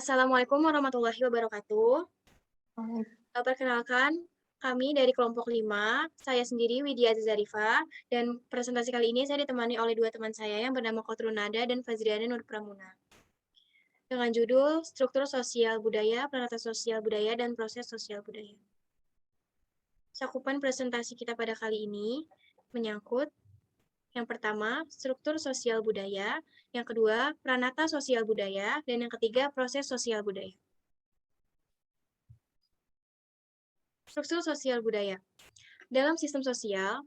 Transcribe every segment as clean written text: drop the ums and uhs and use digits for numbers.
Assalamualaikum warahmatullahi wabarakatuh. Oh, Perkenalkan, kami dari kelompok 5, saya sendiri Widya Azizarifa, dan presentasi kali ini saya ditemani oleh dua teman saya yang bernama Kotrunada dan Fazriana Nur Pramuna. Dengan judul Struktur Sosial Budaya, Peranata Sosial Budaya, dan Proses Sosial Budaya. Cakupan presentasi kita pada kali ini menyangkut yang pertama, struktur sosial budaya, yang kedua, peranata sosial budaya, dan yang ketiga, proses sosial budaya. Struktur sosial budaya. Dalam sistem sosial,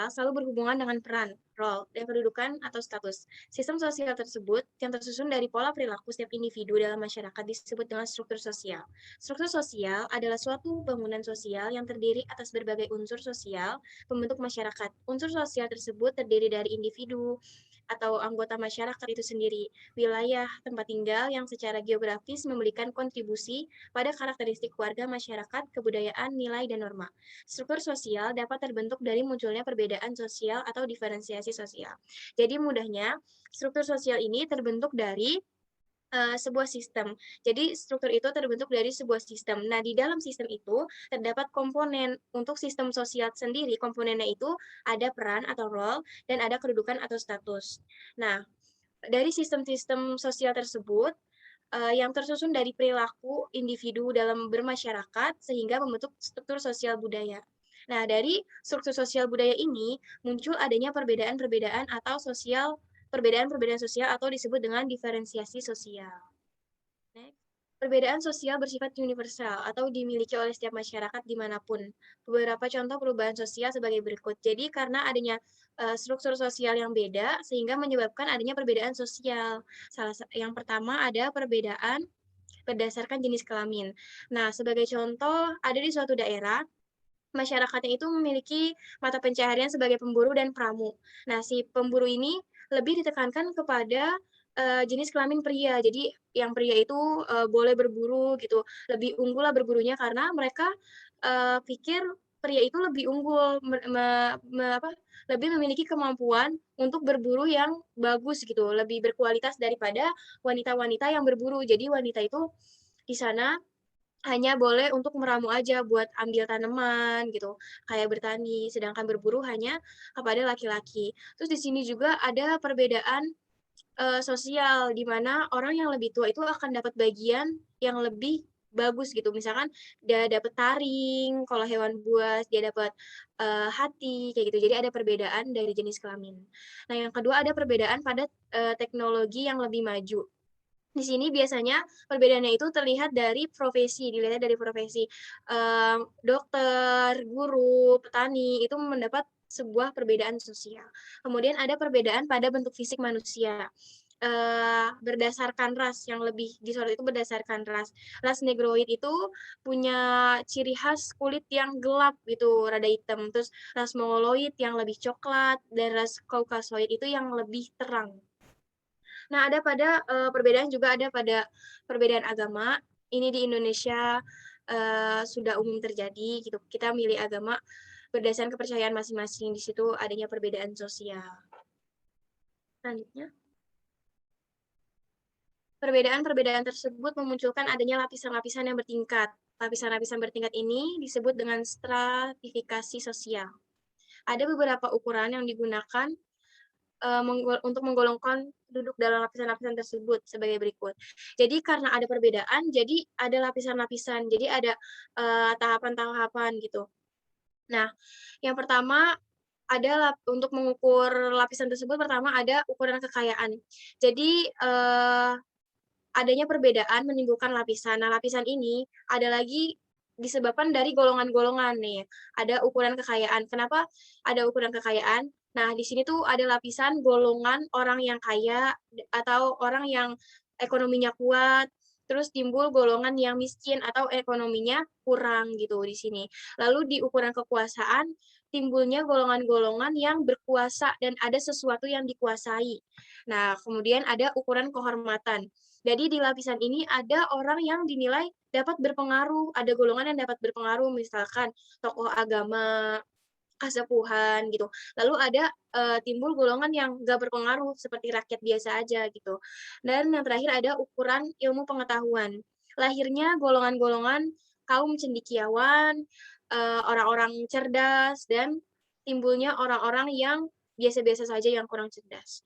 selalu berhubungan dengan peran, role, dan kedudukan atau status. Sistem sosial tersebut yang tersusun dari pola perilaku setiap individu dalam masyarakat disebut dengan struktur sosial. Struktur sosial adalah suatu bangunan sosial yang terdiri atas berbagai unsur sosial pembentuk masyarakat. Unsur sosial tersebut terdiri dari individu atau anggota masyarakat itu sendiri, wilayah tempat tinggal yang secara geografis memberikan kontribusi pada karakteristik warga masyarakat, kebudayaan, nilai, dan norma. Struktur sosial dapat terbentuk dari munculnya perbedaan sosial atau diferensiasi sosial. Jadi mudahnya, struktur sosial ini terbentuk dari sebuah sistem. Jadi struktur itu terbentuk dari sebuah sistem. Nah, di dalam sistem itu terdapat komponen. Untuk sistem sosial sendiri, komponennya itu ada peran atau role dan ada kedudukan atau status. Nah, dari sistem-sistem sosial tersebut yang tersusun dari perilaku individu dalam bermasyarakat sehingga membentuk struktur sosial budaya. Nah, dari struktur sosial budaya ini muncul adanya perbedaan-perbedaan atau perbedaan-perbedaan sosial atau disebut dengan diferensiasi sosial. Next. Perbedaan sosial bersifat universal atau dimiliki oleh setiap masyarakat dimanapun. Beberapa contoh perubahan sosial sebagai berikut. Jadi karena adanya struktur sosial yang beda sehingga menyebabkan adanya perbedaan sosial. Yang pertama ada perbedaan berdasarkan jenis kelamin. Nah, sebagai contoh ada di suatu daerah masyarakatnya itu memiliki mata pencaharian sebagai pemburu dan pramu. Nah, si pemburu ini lebih ditekankan kepada jenis kelamin pria. Jadi yang pria itu boleh berburu gitu, lebih unggul lah berburunya karena mereka pikir pria itu lebih unggul, lebih memiliki kemampuan untuk berburu yang bagus gitu, lebih berkualitas daripada wanita-wanita yang berburu. Jadi wanita itu di sana hanya boleh untuk meramu aja buat ambil tanaman gitu, kayak bertani, sedangkan berburu hanya kepada laki-laki. Terus di sini juga ada perbedaan, sosial, di mana orang yang lebih tua itu akan dapat bagian yang lebih bagus gitu. Misalkan dia dapat taring, kalau hewan buas dia dapat, hati, kayak gitu. Jadi ada perbedaan dari jenis kelamin. Nah, yang kedua ada perbedaan pada, teknologi yang lebih maju. Di sini biasanya perbedaannya itu terlihat dari profesi, dilihat dari profesi. Dokter, guru, petani, itu mendapat sebuah perbedaan sosial. Kemudian ada perbedaan pada bentuk fisik manusia, berdasarkan ras, yang lebih disorot itu berdasarkan ras. Ras negroid itu punya ciri khas kulit yang gelap gitu, rada hitam, terus ras mongoloid yang lebih coklat, dan ras kaukasoid itu yang lebih terang. Nah, ada pada perbedaan juga ada pada perbedaan agama. Ini di Indonesia sudah umum terjadi gitu. Kita milih agama berdasarkan kepercayaan masing-masing. Di situ adanya perbedaan sosial. Selanjutnya, perbedaan-perbedaan tersebut memunculkan adanya lapisan-lapisan yang bertingkat. Lapisan-lapisan bertingkat ini disebut dengan stratifikasi sosial. Ada beberapa ukuran yang digunakan untuk menggolongkan duduk dalam lapisan-lapisan tersebut sebagai berikut. Jadi karena ada perbedaan, jadi ada lapisan-lapisan, jadi ada tahapan-tahapan gitu. Nah, yang pertama ada untuk mengukur lapisan tersebut pertama ada ukuran kekayaan. Jadi adanya perbedaan menimbulkan lapisan. Nah, lapisan ini ada lagi disebabkan dari golongan-golongan nih. Ada ukuran kekayaan. Kenapa ada ukuran kekayaan? Nah, di sini tuh ada lapisan golongan orang yang kaya atau orang yang ekonominya kuat, terus timbul golongan yang miskin atau ekonominya kurang gitu di sini. Lalu di ukuran kekuasaan timbulnya golongan-golongan yang berkuasa dan ada sesuatu yang dikuasai. Nah, kemudian ada ukuran kehormatan. Jadi di lapisan ini ada orang yang dinilai dapat berpengaruh, ada golongan yang dapat berpengaruh, misalkan tokoh agama, kasepuhan gitu. Lalu ada timbul golongan yang nggak berpengaruh seperti rakyat biasa aja gitu. Dan yang terakhir ada ukuran ilmu pengetahuan. Lahirnya golongan-golongan kaum cendekiawan, orang-orang cerdas, dan timbulnya orang-orang yang biasa-biasa saja yang kurang cerdas.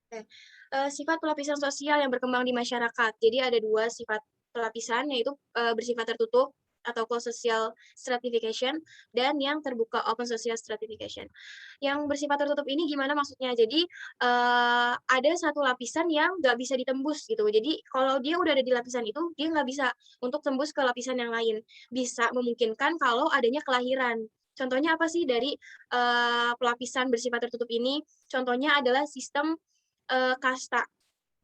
Oke, sifat pelapisan sosial yang berkembang di masyarakat. Jadi ada 2 sifat pelapisan, yaitu, bersifat tertutup atau closed social stratification dan yang terbuka open social stratification. Yang bersifat tertutup ini gimana maksudnya? Jadi, ada satu lapisan yang nggak bisa ditembus gitu. Jadi kalau dia udah ada di lapisan itu, dia nggak bisa untuk tembus ke lapisan yang lain. Bisa memungkinkan kalau adanya kelahiran. Contohnya apa sih dari, pelapisan bersifat tertutup ini? Contohnya adalah sistem kasta.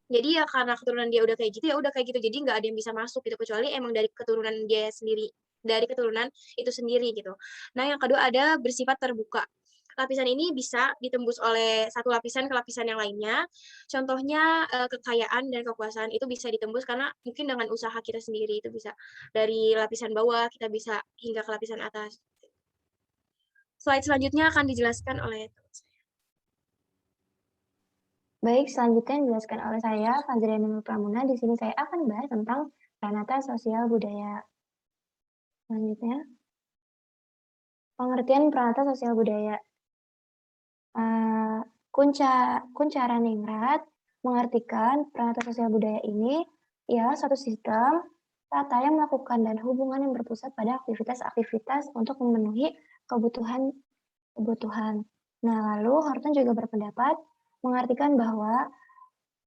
Jadi ya karena keturunan dia udah kayak gitu, ya udah kayak gitu. Jadi nggak ada yang bisa masuk gitu, kecuali emang dari keturunan dia sendiri, dari keturunan itu sendiri gitu. Nah, yang kedua ada bersifat terbuka. Lapisan ini bisa ditembus oleh satu lapisan ke lapisan yang lainnya. Contohnya, kekayaan dan kekuasaan itu bisa ditembus karena mungkin dengan usaha kita sendiri, itu bisa dari lapisan bawah, kita bisa hingga ke lapisan atas. Slide selanjutnya akan dijelaskan oleh Baik, selanjutnya dijelaskan oleh saya, Fazriana Nur Pramuna. Di sini saya akan bahas tentang pranata sosial budaya. Selanjutnya, pengertian pranata sosial budaya. Kuncaraningrat mengartikan pranata sosial budaya ini ialah suatu sistem tata yang melakukan dan hubungan yang berpusat pada aktivitas-aktivitas untuk memenuhi kebutuhan. Nah, lalu Horton juga berpendapat mengartikan bahwa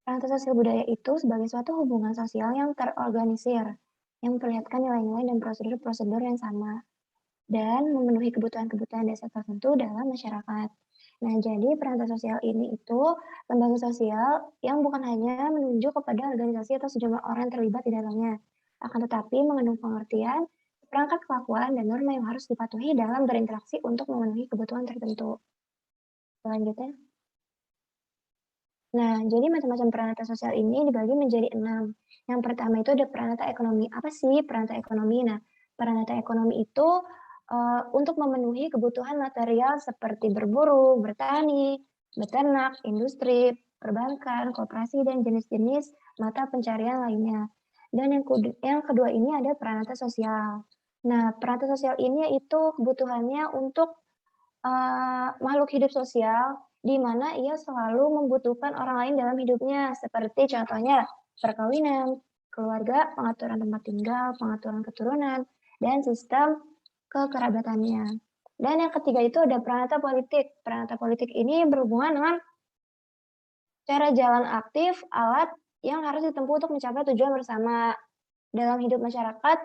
pranata sosial budaya itu sebagai suatu hubungan sosial yang terorganisir, yang memperlihatkan nilai-nilai dan prosedur-prosedur yang sama, dan memenuhi kebutuhan-kebutuhan dasar tertentu dalam masyarakat. Nah, jadi pranata sosial ini itu lembaga sosial yang bukan hanya menunjuk kepada organisasi atau sejumlah orang yang terlibat di dalamnya, akan tetapi mengandung pengertian, perangkat kelakuan, dan norma yang harus dipatuhi dalam berinteraksi untuk memenuhi kebutuhan tertentu. Selanjutnya. Nah, jadi macam-macam pranata sosial ini dibagi menjadi 6. Yang pertama itu ada pranata ekonomi. Apa sih pranata ekonomi? Nah, pranata ekonomi itu untuk memenuhi kebutuhan material seperti berburu, bertani, beternak, industri, perbankan, koperasi, dan jenis-jenis mata pencarian lainnya. Dan yang kedua ini ada pranata sosial. Nah, pranata sosial ini itu kebutuhannya untuk makhluk hidup sosial di mana ia selalu membutuhkan orang lain dalam hidupnya, seperti contohnya perkawinan, keluarga, pengaturan tempat tinggal, pengaturan keturunan, dan sistem kekerabatannya. Dan yang ketiga itu ada pranata politik. Pranata politik ini berhubungan dengan cara jalan aktif, alat yang harus ditempuh untuk mencapai tujuan bersama dalam hidup masyarakat,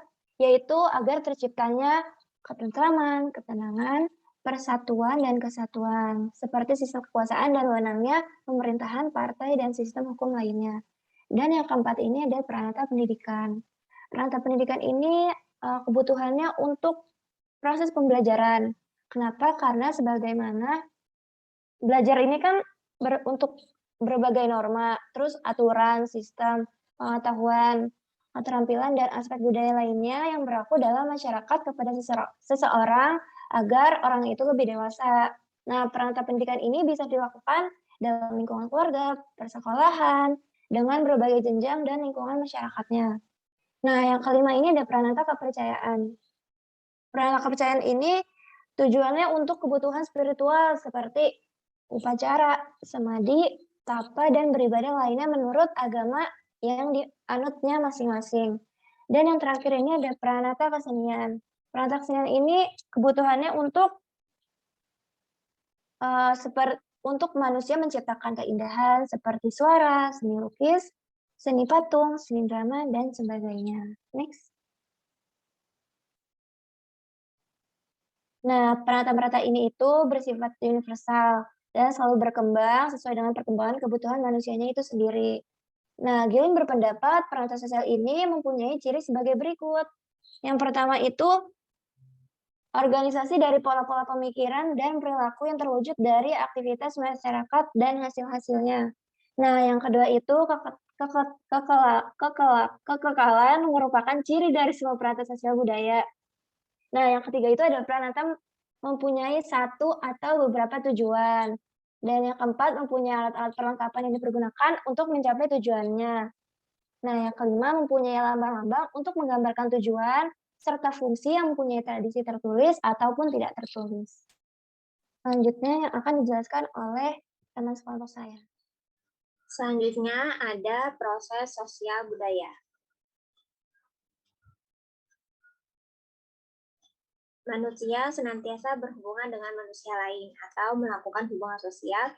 yaitu agar terciptanya ketentraman, ketenangan, persatuan, dan kesatuan, seperti sistem kekuasaan dan wewenangnya pemerintahan, partai, dan sistem hukum lainnya. Dan yang keempat ini ada pranata pendidikan. Pranata pendidikan ini kebutuhannya untuk proses pembelajaran. Kenapa? Karena sebagaimana belajar ini kan untuk berbagai norma, terus aturan, sistem, pengetahuan, keterampilan, dan aspek budaya lainnya yang berlaku dalam masyarakat kepada seseorang agar orang itu lebih dewasa. Nah, pranata pendidikan ini bisa dilakukan dalam lingkungan keluarga, persekolahan, dengan berbagai jenjang dan lingkungan masyarakatnya. Nah, yang kelima ini ada pranata kepercayaan. Pranata kepercayaan ini tujuannya untuk kebutuhan spiritual seperti upacara, semadi, tapa, dan beribadah lainnya menurut agama yang dianutnya masing-masing. Dan yang terakhir ini ada pranata kesenian. Pranata kesenian ini kebutuhannya untuk untuk manusia menciptakan keindahan seperti suara, seni lukis, seni patung, seni drama, dan sebagainya. Next. Nah, pranata-pranata ini itu bersifat universal dan selalu berkembang sesuai dengan perkembangan kebutuhan manusianya itu sendiri. Nah, Gilling berpendapat pranata sosial ini mempunyai ciri sebagai berikut. Yang pertama itu organisasi dari pola-pola pemikiran dan perilaku yang terwujud dari aktivitas masyarakat dan hasil-hasilnya. Nah, yang kedua itu kekekalan merupakan ciri dari semua pranata sosial budaya. Nah, yang ketiga itu ada peranata mempunyai satu atau beberapa tujuan. Dan yang keempat, mempunyai alat-alat perlengkapan yang dipergunakan untuk mencapai tujuannya. Nah, yang kelima, mempunyai lambang-lambang untuk menggambarkan tujuan, serta fungsi yang mempunyai tradisi tertulis ataupun tidak tertulis. Selanjutnya yang akan dijelaskan oleh teman sekelompok saya. Selanjutnya ada proses sosial budaya. Manusia senantiasa berhubungan dengan manusia lain atau melakukan hubungan sosial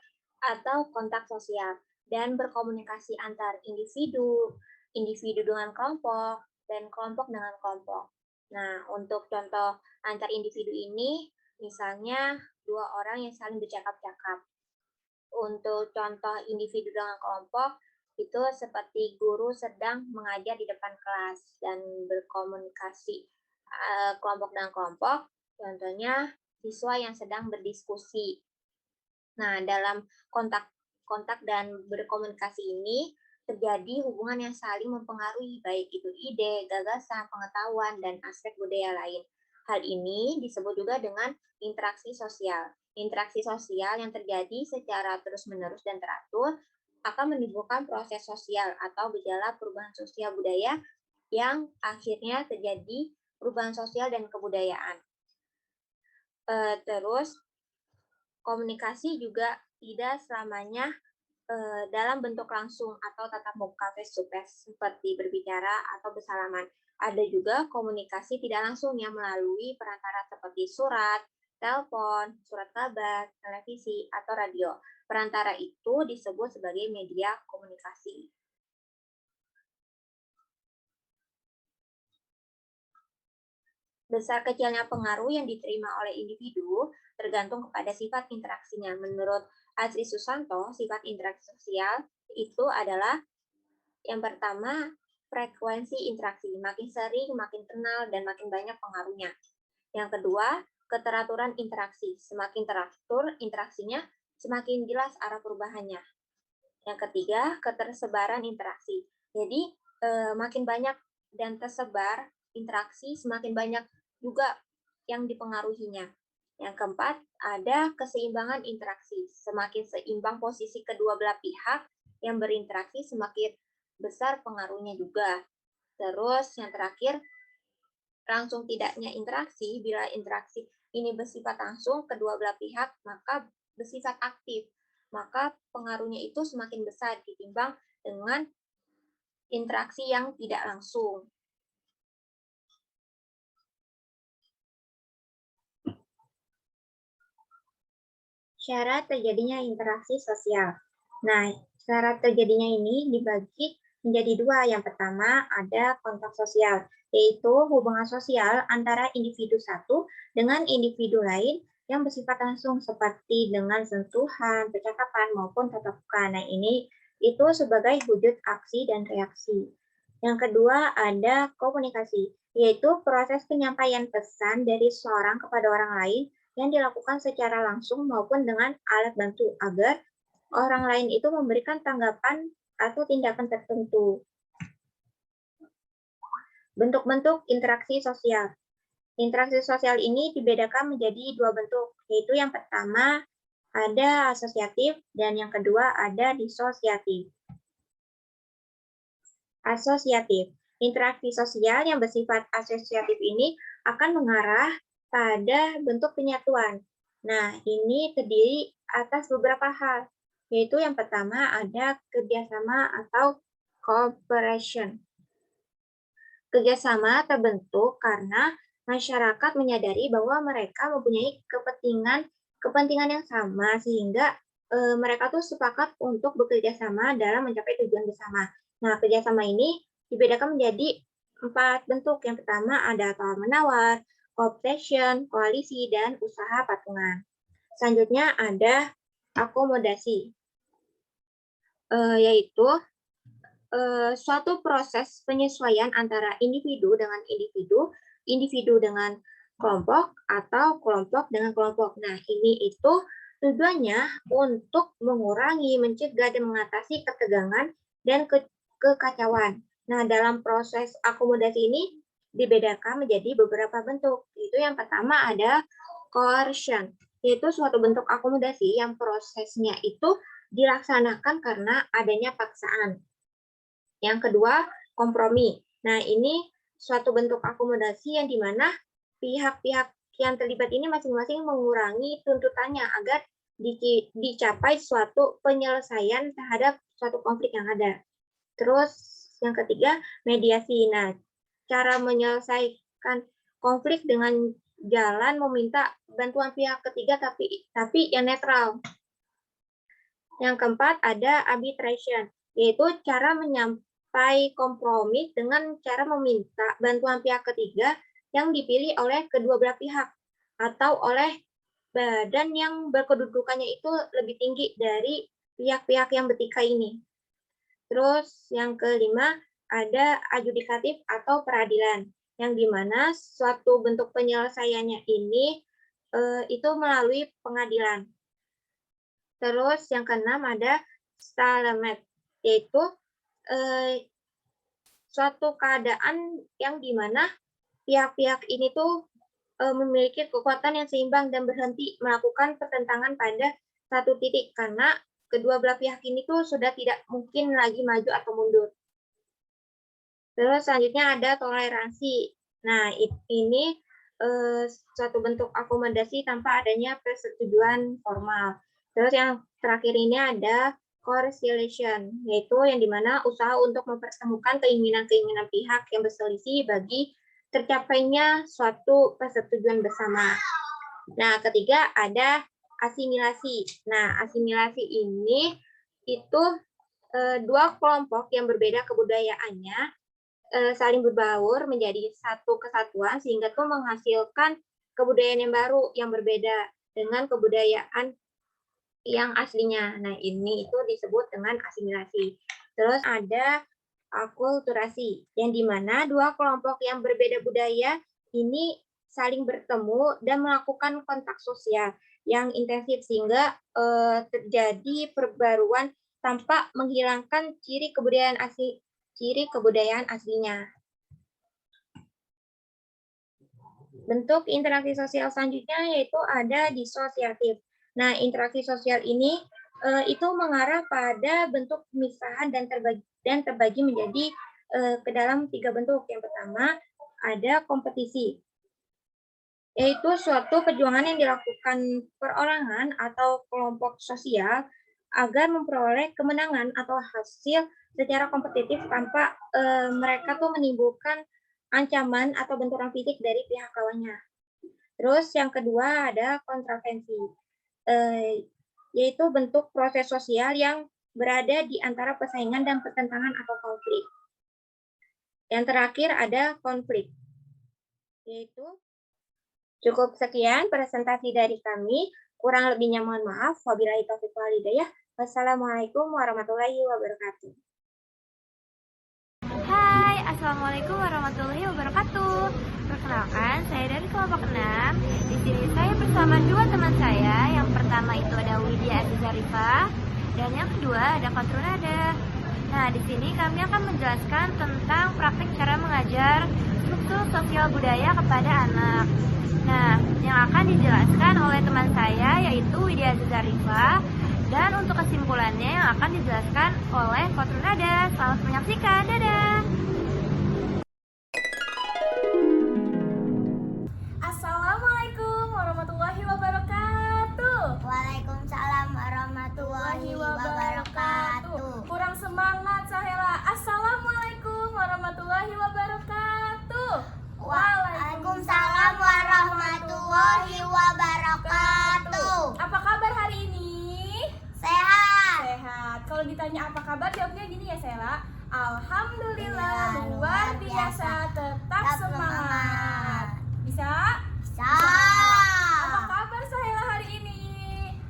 atau kontak sosial dan berkomunikasi antar individu, individu dengan kelompok, dan kelompok dengan kelompok. Nah, untuk contoh antar individu ini, misalnya dua orang yang saling bercakap-cakap. Untuk contoh individu dengan kelompok, itu seperti guru sedang mengajar di depan kelas dan berkomunikasi kelompok dengan kelompok, contohnya siswa yang sedang berdiskusi. Nah, dalam kontak dan berkomunikasi ini terjadi hubungan yang saling mempengaruhi, baik itu ide, gagasan, pengetahuan, dan aspek budaya lain. Hal ini disebut juga dengan interaksi sosial. Interaksi sosial yang terjadi secara terus-menerus dan teratur akan menimbulkan proses sosial atau gejala perubahan sosial budaya yang akhirnya terjadi perubahan sosial dan kebudayaan. Terus, komunikasi juga tidak selamanya dalam bentuk langsung atau tatap muka face to face seperti berbicara atau bersalaman. Ada juga komunikasi tidak langsung yang melalui perantara seperti surat, telepon, surat kabar, televisi, atau radio. Perantara itu disebut sebagai media komunikasi. Besar kecilnya pengaruh yang diterima oleh individu tergantung kepada sifat interaksinya. Menurut Asri Susanto, sifat interaksi sosial itu adalah yang pertama, frekuensi interaksi. Makin sering, makin kenal, dan makin banyak pengaruhnya. Yang kedua, keteraturan interaksi. Semakin teratur interaksinya, semakin jelas arah perubahannya. Yang ketiga, ketersebaran interaksi. Jadi, makin banyak dan tersebar interaksi, semakin banyak juga yang dipengaruhinya. Yang keempat, ada keseimbangan interaksi. Semakin seimbang posisi kedua belah pihak yang berinteraksi, semakin besar pengaruhnya juga. Terus yang terakhir, langsung tidaknya interaksi. Bila interaksi ini bersifat langsung kedua belah pihak, maka bersifat aktif. Maka pengaruhnya itu semakin besar ditimbang dengan interaksi yang tidak langsung. Syarat terjadinya interaksi sosial. Nah, syarat terjadinya ini dibagi menjadi dua. Yang pertama ada kontak sosial, yaitu hubungan sosial antara individu satu dengan individu lain yang bersifat langsung seperti dengan sentuhan, percakapan, maupun tatap muka. Nah, ini itu sebagai wujud aksi dan reaksi. Yang kedua ada komunikasi, yaitu proses penyampaian pesan dari seorang kepada orang lain yang dilakukan secara langsung maupun dengan alat bantu agar orang lain itu memberikan tanggapan atau tindakan tertentu. Bentuk-bentuk interaksi sosial. Interaksi sosial ini dibedakan menjadi dua bentuk, yaitu yang pertama ada asosiatif dan yang kedua ada disosiatif. Asosiatif. Interaksi sosial yang bersifat asosiatif ini akan mengarah pada bentuk penyatuan. Nah, ini terdiri atas beberapa hal, yaitu yang pertama ada kerjasama atau cooperation. Kerjasama terbentuk karena masyarakat menyadari bahwa mereka mempunyai kepentingan yang sama sehingga mereka tuh sepakat untuk bekerja sama dalam mencapai tujuan bersama. Nah, kerjasama ini dibedakan menjadi 4 bentuk. Yang pertama ada tawar-menawar, cooperation, koalisi, dan usaha patungan. Selanjutnya ada akomodasi, yaitu suatu proses penyesuaian antara individu dengan individu, individu dengan kelompok, atau kelompok dengan kelompok. Nah, ini itu tujuannya untuk mengurangi, mencegah, dan mengatasi ketegangan dan kekacauan. Nah, dalam proses akomodasi ini dibedakan menjadi beberapa bentuk. Itu yang pertama ada coercion, yaitu suatu bentuk akomodasi yang prosesnya itu dilaksanakan karena adanya paksaan. Yang kedua, kompromi. Nah, ini suatu bentuk akomodasi yang dimana pihak-pihak yang terlibat ini masing-masing mengurangi tuntutannya agar dicapai suatu penyelesaian terhadap suatu konflik yang ada. Terus yang ketiga, mediasi. Nah, cara menyelesaikan konflik dengan jalan meminta bantuan pihak ketiga tapi yang netral. Yang keempat ada arbitration, yaitu cara menyampai kompromi dengan cara meminta bantuan pihak ketiga yang dipilih oleh kedua belah pihak atau oleh badan yang berkedudukannya itu lebih tinggi dari pihak-pihak yang bertikai ini. Terus yang kelima ada adjudikatif atau peradilan, yang dimana suatu bentuk penyelesaiannya ini itu melalui pengadilan. Terus yang keenam ada stalemate, yaitu suatu keadaan yang dimana pihak-pihak ini tuh memiliki kekuatan yang seimbang dan berhenti melakukan pertentangan pada satu titik karena kedua belah pihak ini tuh sudah tidak mungkin lagi maju atau mundur. Terus selanjutnya ada toleransi. Nah, ini suatu bentuk akomodasi tanpa adanya persetujuan formal. Terus yang terakhir ini ada conciliation, yaitu yang dimana usaha untuk mempertemukan keinginan-keinginan pihak yang berselisih bagi tercapainya suatu persetujuan bersama. Nah, ketiga ada asimilasi. Nah, asimilasi ini itu dua kelompok yang berbeda kebudayaannya saling berbaur menjadi satu kesatuan sehingga tuh menghasilkan kebudayaan yang baru yang berbeda dengan kebudayaan yang aslinya. Nah, ini itu disebut dengan asimilasi. Terus ada akulturasi, yang dimana dua kelompok yang berbeda budaya ini saling bertemu dan melakukan kontak sosial yang intensif sehingga terjadi perbaruan tanpa menghilangkan ciri kebudayaan aslinya. Bentuk interaksi sosial selanjutnya yaitu ada disosiatif. Nah, interaksi sosial ini itu mengarah pada bentuk pemisahan dan terbagi menjadi ke dalam 3 bentuk. Yang pertama ada kompetisi, yaitu suatu perjuangan yang dilakukan perorangan atau kelompok sosial agar memperoleh kemenangan atau hasil secara kompetitif tanpa mereka tuh menimbulkan ancaman atau benturan fisik dari pihak lawannya. Terus yang kedua ada kontravensi, yaitu bentuk proses sosial yang berada di antara persaingan dan pertentangan atau konflik. Yang terakhir ada konflik, yaitu cukup sekian presentasi dari kami. Kurang lebihnya mohon maaf. Wabillahi taufiq wal hidayah. Wassalamualaikum warahmatullahi wabarakatuh. Hai, Assalamualaikum warahmatullahi wabarakatuh. Perkenalkan, saya dari kelompok 6. Di sini saya bersama dua teman saya. Yang pertama itu ada Widya Azizarifah dan yang kedua ada Kontrunada. Nah, di sini kami akan menjelaskan tentang praktik cara mengajar struktur sosial budaya kepada anak. Nah, yang akan dijelaskan oleh teman saya yaitu Widya Azizarifah. Dan untuk kesimpulannya yang akan dijelaskan oleh Kontrunada. Selamat menyaksikan, dadah! Assalamualaikum warahmatullahi wabarakatuh. Waalaikumsalam warahmatullahi wabarakatuh. Kurang semangat Sahela. Assalamualaikum warahmatullahi wabarakatuh. Waalaikumsalam warahmatullahi wabarakatuh. Apa kabar hari ini? Sehat. Kalau ditanya apa kabar, jawabnya gini ya, Sela. Alhamdulillah, luar biasa, tetap semangat. Bisa? Apa kabar Sahela hari ini?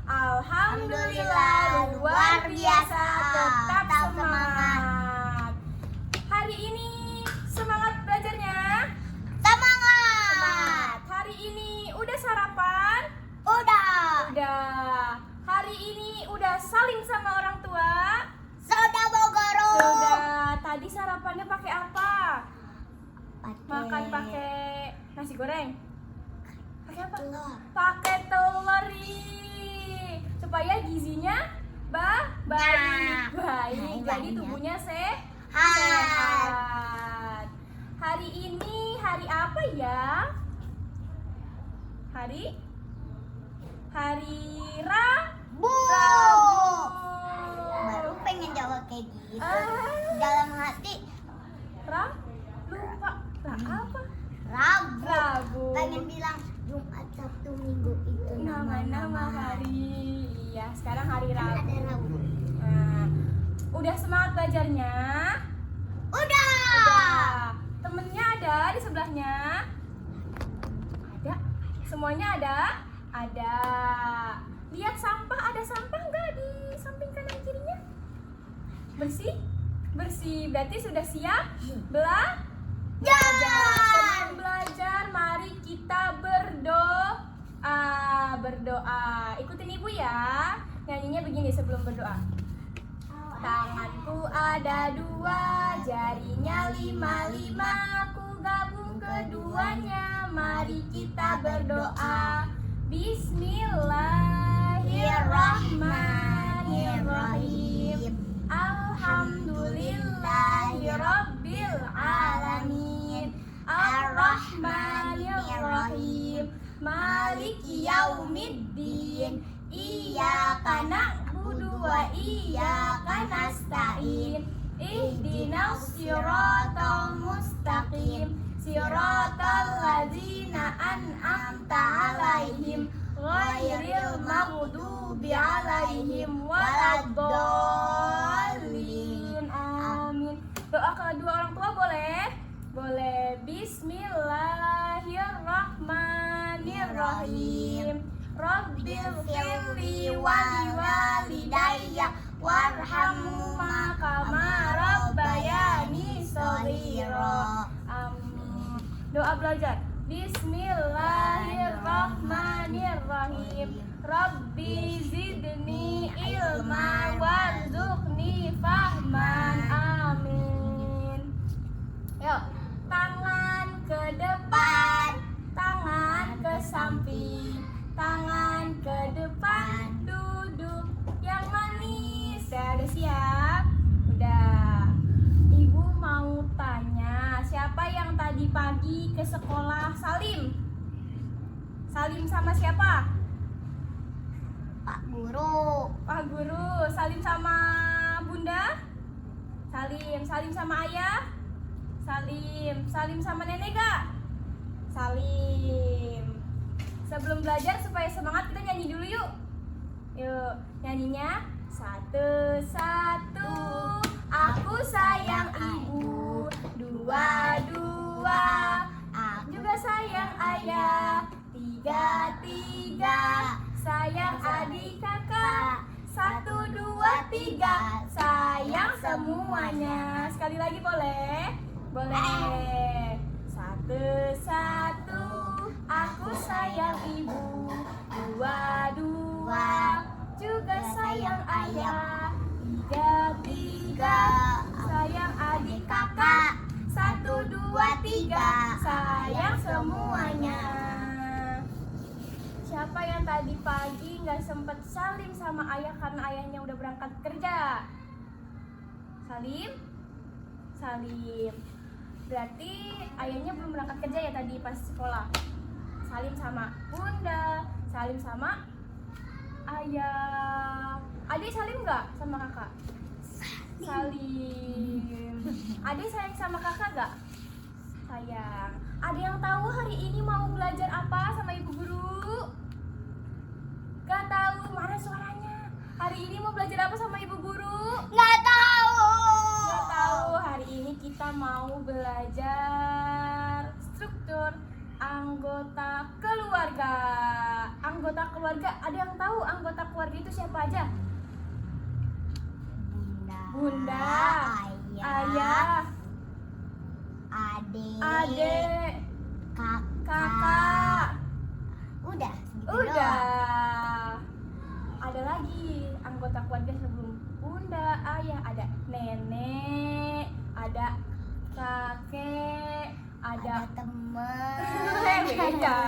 Alhamdulillah, luar biasa, tetap semangat. Hari ini semangat belajarnya? Semangat. Hari ini udah sarapan? Udah. Hari ini udah salim sama orang tua? Sudah Bu Guru. Sudah. Tadi sarapannya pakai apa? Makan pakai nasi goreng. Pakai apa? telur. Pakai telur nih. Supaya gizinya baik. Jadi baiknya. tubuhnya sehat. Hari ini hari apa ya? Hari Bu. Baru pengen jawab kayak gitu. Dalam hati lupa. Apa? Rabu. Rabu. Pengen bilang Jumat, Sabtu, Minggu itu Nama-nama hari. Iya, sekarang hari Kan Rabu. ada Rabu. Nah, udah semangat belajarnya? Udah. Temennya ada di sebelahnya? Ada. Semuanya ada? Ada. Lihat sampah, ada sampah nggak di samping kanan kirinya? Bersih? Bersih. Berarti sudah siap belajar. Sebelum belajar, mari kita berdoa. Ikutin ibu ya. Nyanyinya begini sebelum berdoa. Tanganku ada 2, jarinya 5, ku gabung keduanya. Mari kita berdoa. Bismillahirrahmanirrahim. Alhamdulillahirabbil alamin. Ar-Rahmanir-Rahim. Maliki yaumiddin. Iyyaka na'budu wa iyyaka nasta'in. Ihdinas siratal mustaqim. Siratal ladzina an'amta 'alaihim ghairil maghdubi 'alaihim waladdallin. Amin. Doa kedua orang tua boleh? Boleh. Bismillahirrahmanirrahim. Rabbil firli waliwalidayya warhamhuma kama rabbayani shaghira. Amin. Doa belajar. Bismillahirrahmanirrahim. Rabbi zidni ilma warzuqni fahman. Amin. Yuk, tangan ke depan, tangan ke samping, tangan ke depan, duduk yang manis. Udah siap? Udah. Ibu mau tanya, siapa yang tadi pagi ke sekolah? Salim. Salim sama siapa? Pak Guru. Pak Guru. Salim sama Bunda? Salim. Salim sama Ayah? Salim. Salim sama Nenek gak? Salim. Sebelum belajar supaya semangat, kita nyanyi dulu yuk. Yuk, nyanyinya. 1, 1, aku sayang ibu. 2, 2, aku juga sayang ayah. 3, 3, sayang adik kakak. 1, 2, 3, sayang semuanya. Sekali lagi boleh? Boleh. 1, 1, aku sayang ibu. 2, 2, juga sayang ayah. 3, 3, sayang adik kakak. 1, 2, 3, sayang semuanya. Siapa yang tadi pagi nggak sempet salim sama ayah karena ayahnya udah berangkat kerja? Salim? Salim. Berarti ayahnya belum berangkat kerja ya tadi pas sekolah. Salim sama Bunda, salim sama ayah. Adik salim nggak sama kakak? Salim. Adik sayang sama kakak nggak? Sayang. Ada yang tahu hari ini mau belajar apa sama ibu guru? Gak tahu. Mana suaranya? Hari ini mau belajar apa sama ibu guru? Nggak tahu. Gak tahu. Hari ini kita mau belajar struktur anggota keluarga. Anggota keluarga, ada yang tahu anggota keluarga itu siapa aja? Bunda, ayah, adik, kakak. Udah, segitu doang. Udah. Ada lagi anggota keluarga sebelum bunda, ayah, ada nenek, ada kakek, ada Iya.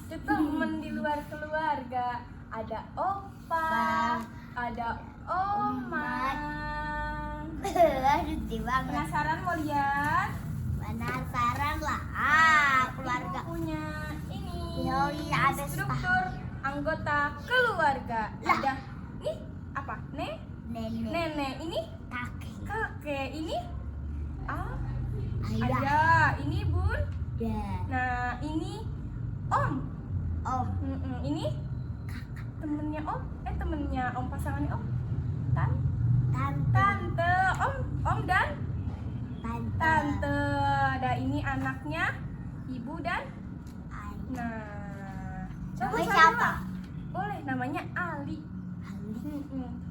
Itu temen di luar keluarga. Ada opa, ada oma. Lucu banget. Penasaran mau lihat? Penasaran lah. Keluarga. Ibu punya ini. Yoi, ada struktur anggota keluarga. Lah. Ada nih apa? Nenek. Nenek. Ini Kakek. kakek. Ini Ayah. ayah. Ini bun. Dan Nah ini om. om. Ini temennya om. Temennya om, pasangannya om. Tante. Tante. Om dan Tante. tante. Ada ini anaknya ibu dan Ayah. nah. Namanya saya siapa? lah. Boleh, namanya Ali. Ali.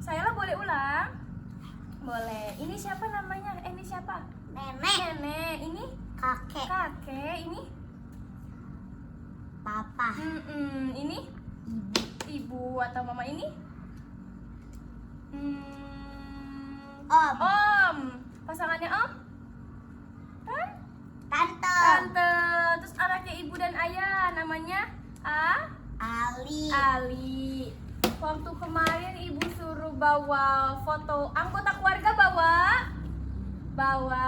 Saya lah boleh ulang. Boleh. Ini siapa namanya? Ini siapa? Nenek. Nenek. Ini Kakek. kakek. Ini Papa. ini Ibu. ibu atau mama. Ini Om. om. Pasangannya om. Tante. Tante. Terus anaknya ibu dan ayah namanya Ali. Ali. Waktu kemarin ibu suruh bawa foto anggota keluarga, bawa.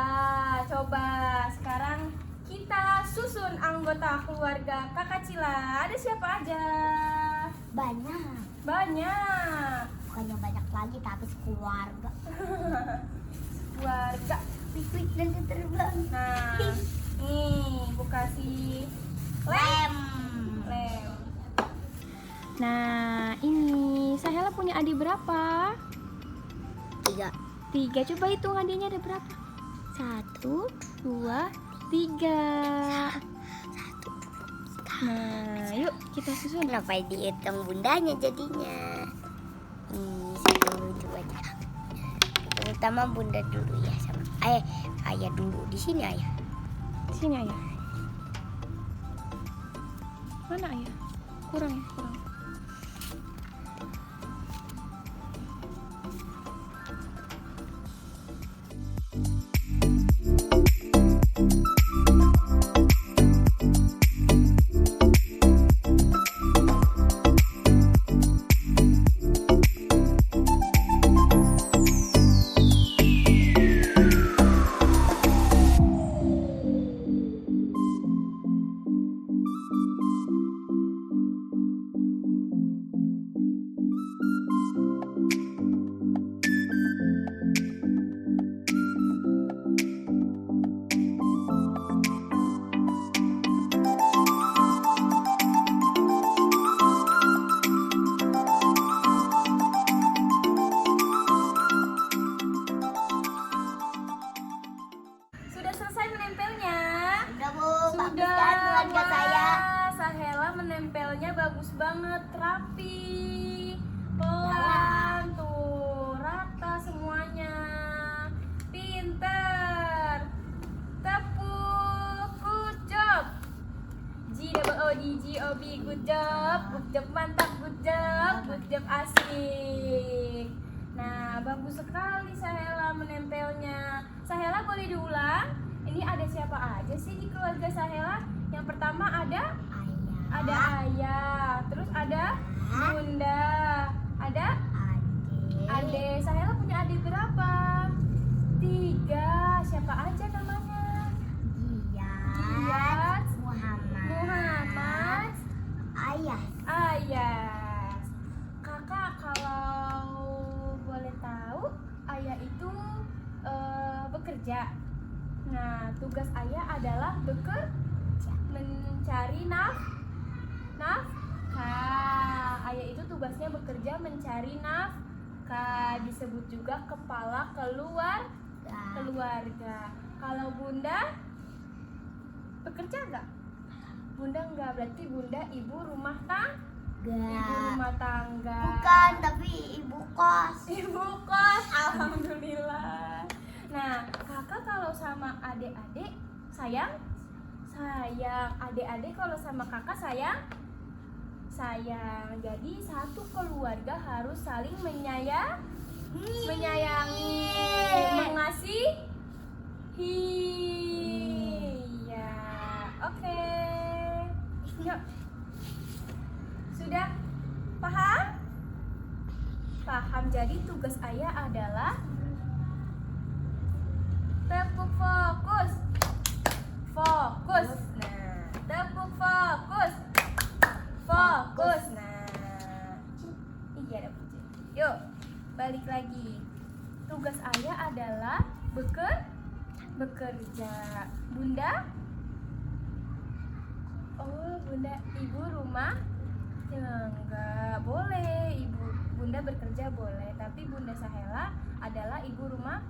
Coba sekarang kita susun anggota keluarga Kakak Cila. Ada siapa aja? Banyak. Banyak. Bukannya banyak lagi tapi sekeluarga. Keluarga. Piknik dan terbang. Nah, nih ibu kasih lem. Nah, ini Sahela punya adik berapa? 3. 3. Coba hitung adiknya ada berapa? 1, 2, 3. Nah, yuk kita susun. Kenapa dihitung bundanya jadinya? Ini 1, 2, 3. Terutama bunda dulu ya sama ayah dulu. Di sini ayah. Di sini ayah. Mana ayah? Kurang ya, kurang. Sudah selesai menempelnya? Udah Bu, bagus Sudah. kan keluarga saya. Sahela menempelnya bagus banget, rapi, pelan tuh, rata semuanya. Pinter. Tepuk, good job. G-O-O-D-G-O-B, good job, mantap, good job, asik. Nah, bagus sekali Sahela menempelnya. Sahela boleh diulang? Ini ada siapa aja sih di keluarga Sahela? Yang pertama ada ayah, terus ada bunda, ada adik. Sahela punya adik berapa? 3. Siapa aja namanya? Giat, Muhammad, Ayas. Kakak kalau boleh tahu, ayah itu bekerja. Nah, tugas ayah adalah mencari nafkah. Ayah itu tugasnya bekerja mencari nafkah, disebut juga kepala keluarga. Kalau bunda bekerja nggak? Bunda nggak, berarti bunda ibu rumah tangga. Bukan, tapi ibu kos. Ibu kos, alhamdulillah. Nah, kakak kalau sama adik-adik sayang. Adik-adik kalau sama kakak sayang. Jadi satu keluarga harus saling menyayangi, mengasihi. Ya, oke. Jadi tugas ayah adalah tepuk fokus. Fokus. Nah, tepuk fokus. Fokus. Nah. Iya dapat C. Yuk, balik lagi. Tugas ayah adalah bekerja. Bunda? Oh, Bunda ibu rumah? Ya, enggak boleh. Bunda bekerja boleh, tapi Bunda Sahela adalah ibu rumah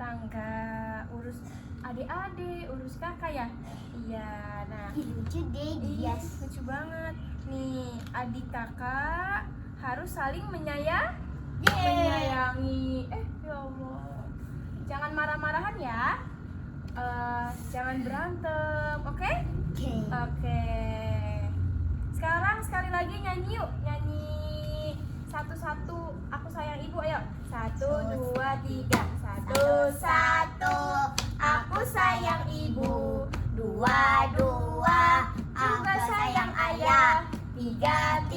tangga, urus adik-adik, urus kakak ya. Iya, nah Lucu deh iya, lucu banget nih. Adik kakak harus saling menyayangi. Ya Allah, jangan marah-marahan ya. Jangan berantem, oke? Oke. Sekarang sekali lagi nyanyi yuk. Nyanyi satu-satu. Aku sayang ibu, ayo. 1, 2, 3. 1, aku sayang ibu. 2, juga sayang ayah. 3,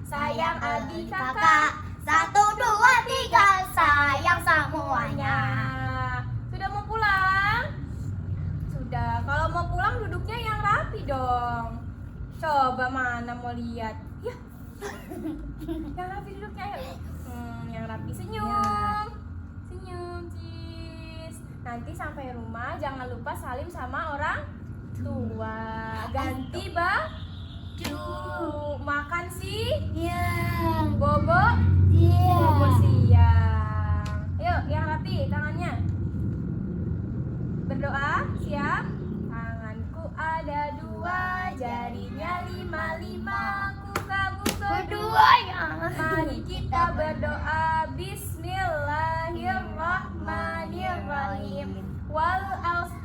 Sayang adik kakak. 1, 2, 3 sayang semuanya. Nah, sudah mau pulang? Sudah. Kalau mau pulang duduknya yang rapi dong. Coba mana mau lihat? Ya. Yang rapi duduknya ayo. Yang rapi senyum. Senyum, cis. Nanti sampai rumah jangan lupa salim sama orang tua. Ganti baju. Makan sih. Bobo. Bobo siang. Yuk, yang rapi tangannya. Berdoa, siap? Tanganku ada 2, jarinya 5, ku kagum kedua. Mari kita berdoa. Bismillahirrahmanirrahim. Wal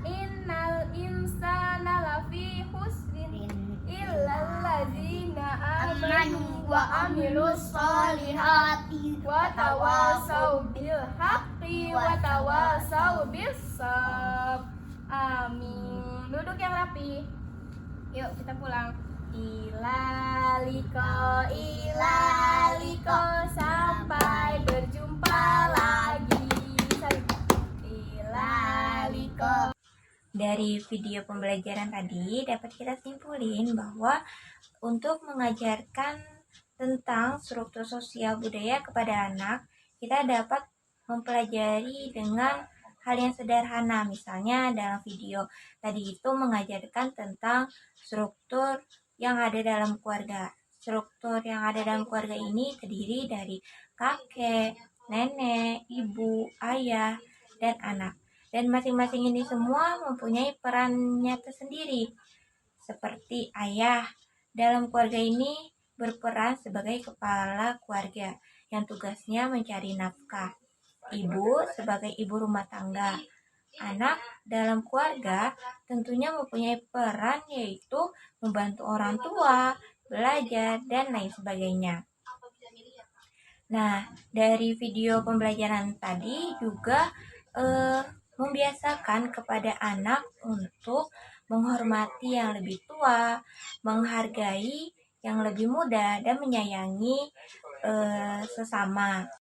innal insana lafi khusrin illal ladzina amanu wa amilus solihati wa tawasau bil haqqi wa tawasau bis sabr. Amin. Duduk yang rapi. Yuk kita pulang. Ilaliko sampai berjumpa lagi. Ilaliko. Dari video pembelajaran tadi dapat kita simpulin bahwa untuk mengajarkan tentang struktur sosial budaya kepada anak, kita dapat mempelajari dengan hal yang sederhana. Misalnya dalam video tadi itu mengajarkan tentang struktur yang ada dalam keluarga. Struktur yang ada dalam keluarga ini terdiri dari kakek, nenek, ibu, ayah, dan anak. Dan masing-masing ini semua mempunyai perannya tersendiri. Seperti ayah dalam keluarga ini berperan sebagai kepala keluarga yang tugasnya mencari nafkah. Ibu sebagai ibu rumah tangga. Anak dalam keluarga tentunya mempunyai peran yaitu membantu orang tua, belajar, dan lain sebagainya. Nah, dari video pembelajaran tadi juga membiasakan kepada anak untuk menghormati yang lebih tua, menghargai yang lebih muda, dan menyayangi sesama.